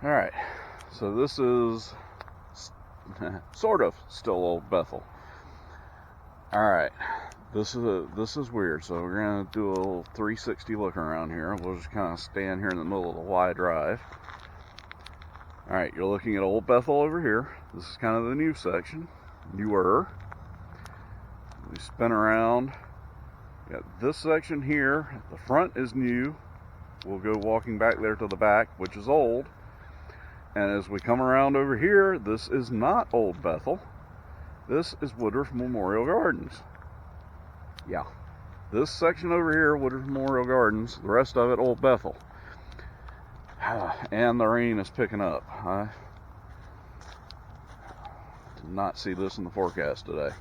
Alright, so this is sort of still Old Bethel. Alright, this is weird, so we're going to do a little 360 look around here. We'll just kind of stand here in the middle of the Y drive. Alright, you're looking at Old Bethel over here. This is kind of the new section, newer. We spin around. We got this section here. The front is new. We'll go walking back there to the back, which is old. And as we come around over here, this is not Old Bethel. This is Woodruff Memorial Gardens. Yeah, this section over here, Woodruff Memorial Gardens, the rest of it, Old Bethel. And the rain is picking up. I did not see this in the forecast today.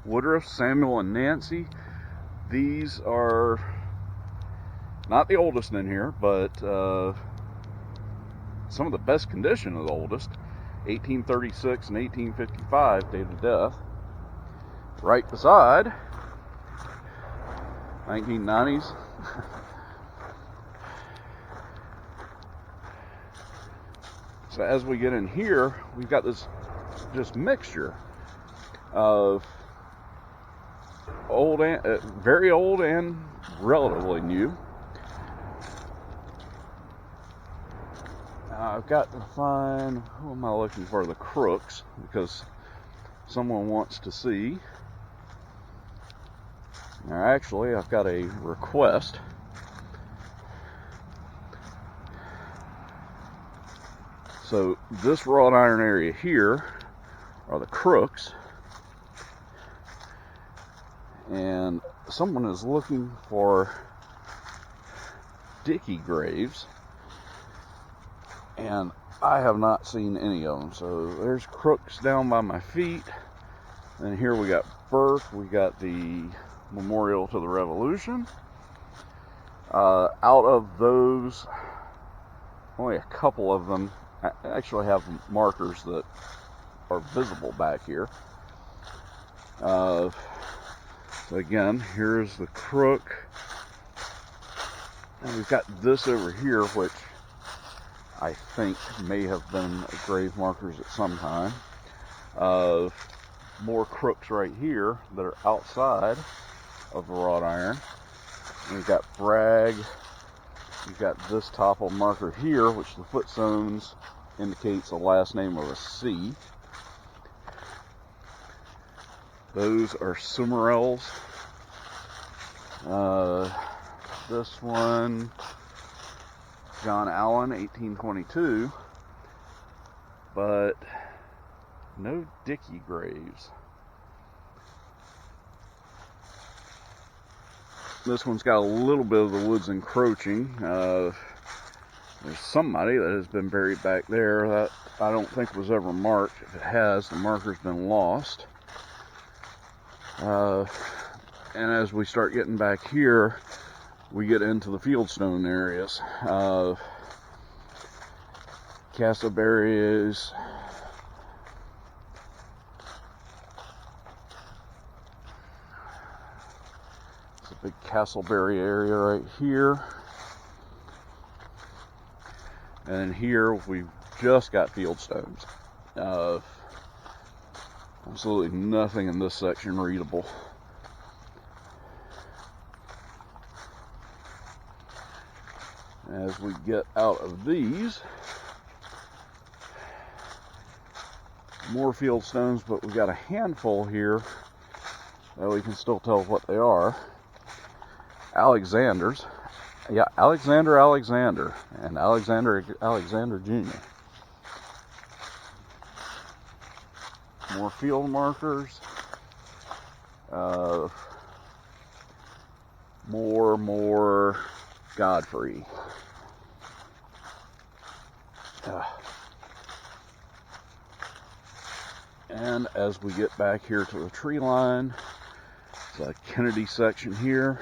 Woodruff, Samuel, and Nancy. These are not the oldest in here, but some of the best condition of the oldest. 1836 and 1855 date of death. Right beside 1990s. So as we get in here, we've got this just mixture of old and very old and relatively new. I've got to find, who am I looking for? The crooks, because someone wants to see. Now actually, I've got a request. So this wrought iron area here are the crooks. And someone is looking for Dickey graves. And I have not seen any of them. So there's crooks down by my feet. And here we got birth. We got the Memorial to the Revolution. Out of those, only a couple of them actually have markers that are visible back here. So again, here's the crook. And we've got this over here, which I think may have been grave markers at some time. More crooks right here that are outside of the wrought iron. And we've got Bragg. We've got this topple marker here, which the footstones indicates the last name of a C. Those are Sumerels. This one, John Allen, 1822, but no Dickey graves. This one's got a little bit of the woods encroaching. There's somebody that has been buried back there that I don't think was ever marked. If it has, the marker's been lost. And as we start getting back here, we get into the fieldstone areas. Castleberries. It's a big Castleberry area right here. And here we've just got fieldstones. Absolutely nothing in this section readable. As we get out of these, more fieldstones, but we've got a handful here that we can still tell what they are. Alexanders. Yeah, Alexander, and Alexander Jr. More field markers. More Godfrey. And as we get back here to the tree line, it's a Kennedy section here.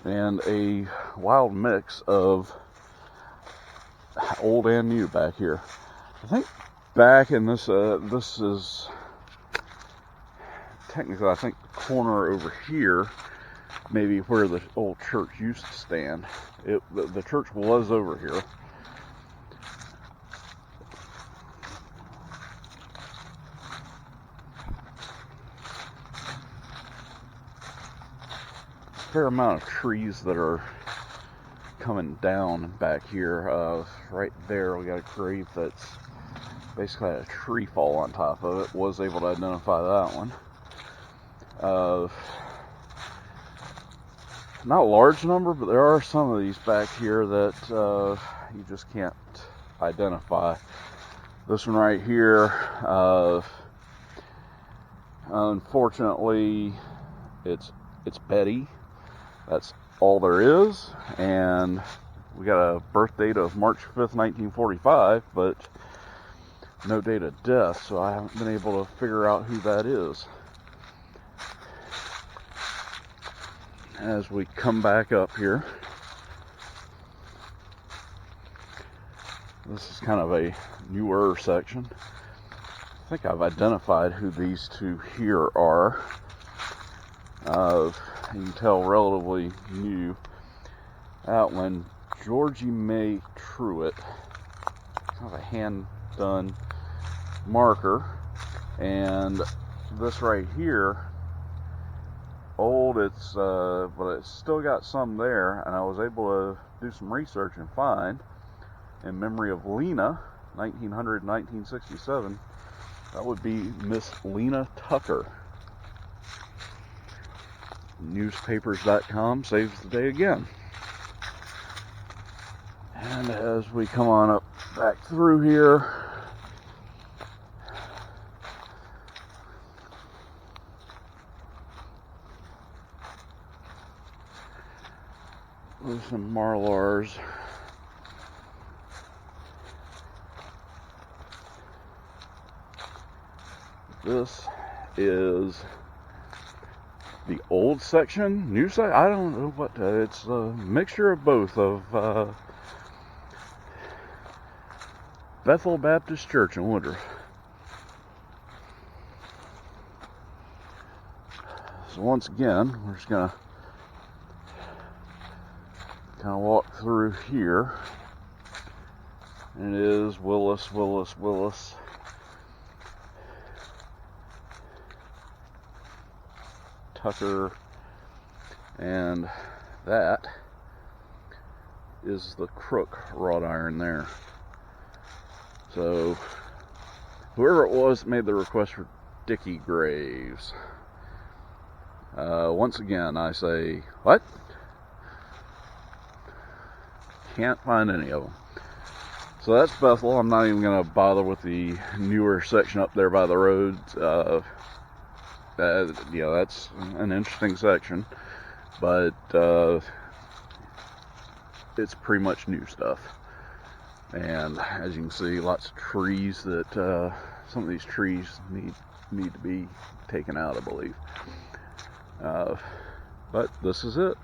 And a wild mix of old and new back here. I think back in this, this is technically, I think the corner over here, maybe where the old church used to stand. The church was over here. Fair amount of trees that are coming down back here. Right there, we got a grave that's basically had a tree fall on top of it. Was able to identify that one. Not a large number, but there are some of these back here that you just can't identify. This one right here, unfortunately, it's Betty. That's all there is, and we got a birth date of March 5th, 1945, but no date of death, so I haven't been able to figure out who that is. As we come back up here, this is kind of a newer section. I think I've identified who these two here are. You can tell relatively new. That one, Georgie May Truitt, kind of a hand-done marker, and this right here, old, but it's still got some there, and I was able to do some research and find, in memory of Lena, 1900-1967, that would be Miss Lena Tucker. Newspapers.com saves the day again. And as we come on up back through here, there's some Marlars. This is the old section, new section, I don't know what, it's a mixture of both of Bethel Baptist Church in Woodruff. So once again, we're just going to kind of walk through here, and it is Willis, Tucker, and that is the Crook wrought iron there. So whoever it was that made the request for Dickie Graves, once again I say, what? Can't find any of them. So that's Bethel. I'm not even going to bother with the newer section up there by the roads. Yeah, that's an interesting section, but it's pretty much new stuff. And as you can see, lots of trees that some of these trees need to be taken out, I believe. But this is it.